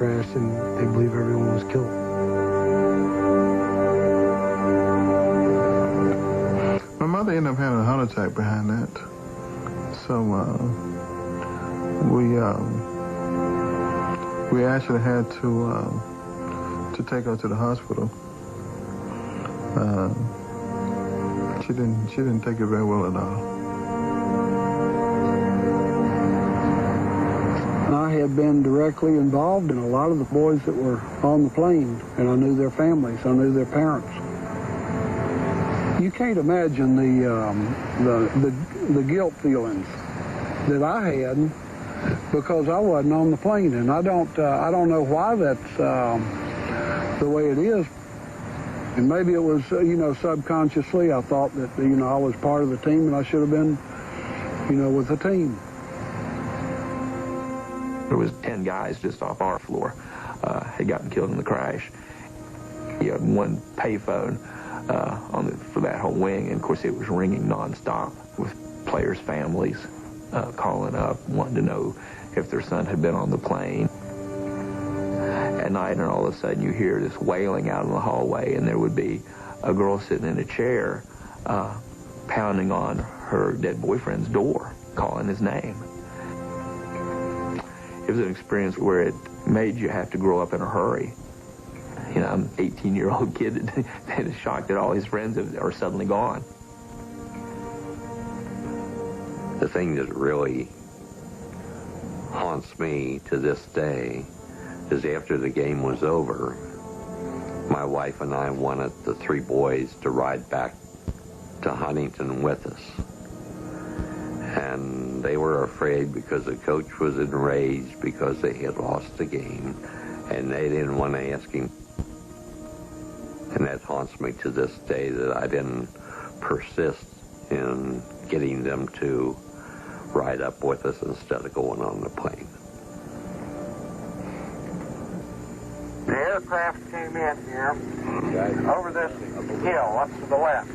crash, and they believe everyone was killed. My mother ended up having a heart attack behind that. So we actually had to take her to the hospital. She didn't take it very well at all. I had been directly involved in a lot of the boys that were on the plane, and I knew their families, I knew their parents. You can't imagine the guilt feelings that I had because I wasn't on the plane, and I don't know why that's the way it is. And maybe it was, subconsciously I thought that, I was part of the team and I should have been, with the team. There was 10 guys just off our floor had gotten killed in the crash. You had one payphone for that whole wing, and of course it was ringing nonstop with players' families calling up, wanting to know if their son had been on the plane. At night, and all of a sudden you hear this wailing out in the hallway, and there would be a girl sitting in a chair pounding on her dead boyfriend's door, calling his name. It was an experience where it made you have to grow up in a hurry. I'm an 18-year-old kid that is shocked that all his friends are suddenly gone. The thing that really haunts me to this day is after the game was over, my wife and I wanted the 3 boys to ride back to Huntington with us. And they were afraid because the coach was enraged because they had lost the game, and they didn't want to ask him. And that haunts me to this day that I didn't persist in getting them to ride up with us instead of going on the plane. The aircraft came in here over this hill up to the left.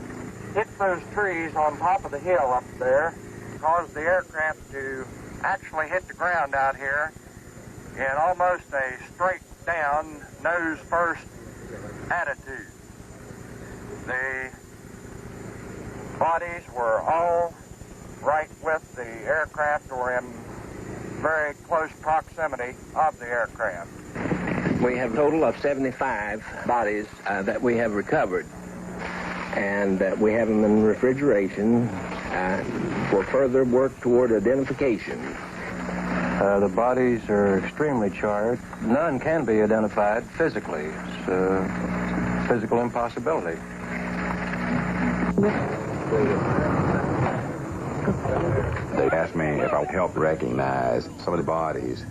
Hit those trees on top of the hill up there, caused the aircraft to actually hit the ground out here in almost a straight down, nose first attitude. The bodies were all right with the aircraft or in very close proximity of the aircraft. We have a total of 75 bodies that we have recovered, and we have them in refrigeration for further work toward identification. The bodies are extremely charred. None can be identified physically. It's a physical impossibility. They asked me if I would help recognize some of the bodies.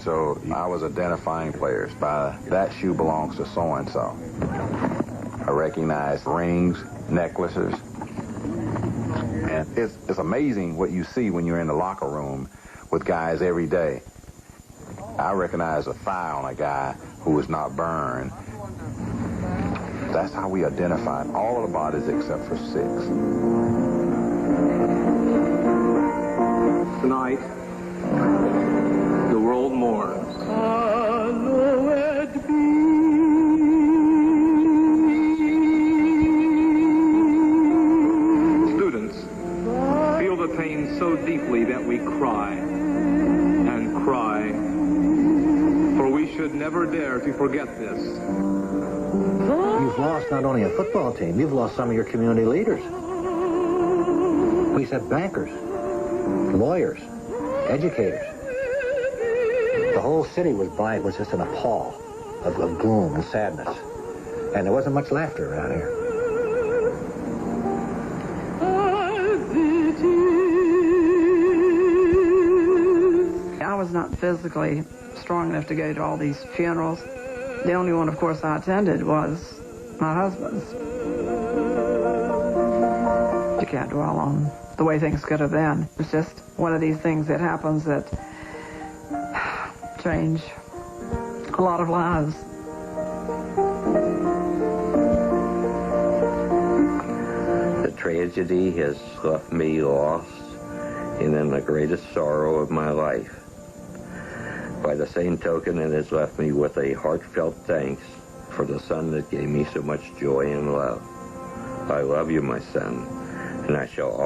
So I was identifying players by that shoe belongs to so-and-so. I recognized rings, necklaces. And it's amazing what you see when you're in the locker room with guys every day. I recognized a thigh on a guy who was not burned. That's how we identified all of the bodies except for 6. Tonight, the world mourns. Hallowed be students feel the pain so deeply that we cry and cry, for we should never dare to forget this. You've lost not only a football team, you've lost some of your community leaders. We said bankers, lawyers, educators. The whole city was just in a pall of gloom and sadness. And there wasn't much laughter around here. I was not physically strong enough to go to all these funerals. The only one, of course, I attended was my husband's. You can't dwell on the way things could have been. It's just one of these things that happens that change a lot of lives. The tragedy has left me lost and in the greatest sorrow of my life. By the same token, it has left me with a heartfelt thanks for the son that gave me so much joy and love. I love you, my son, and I shall always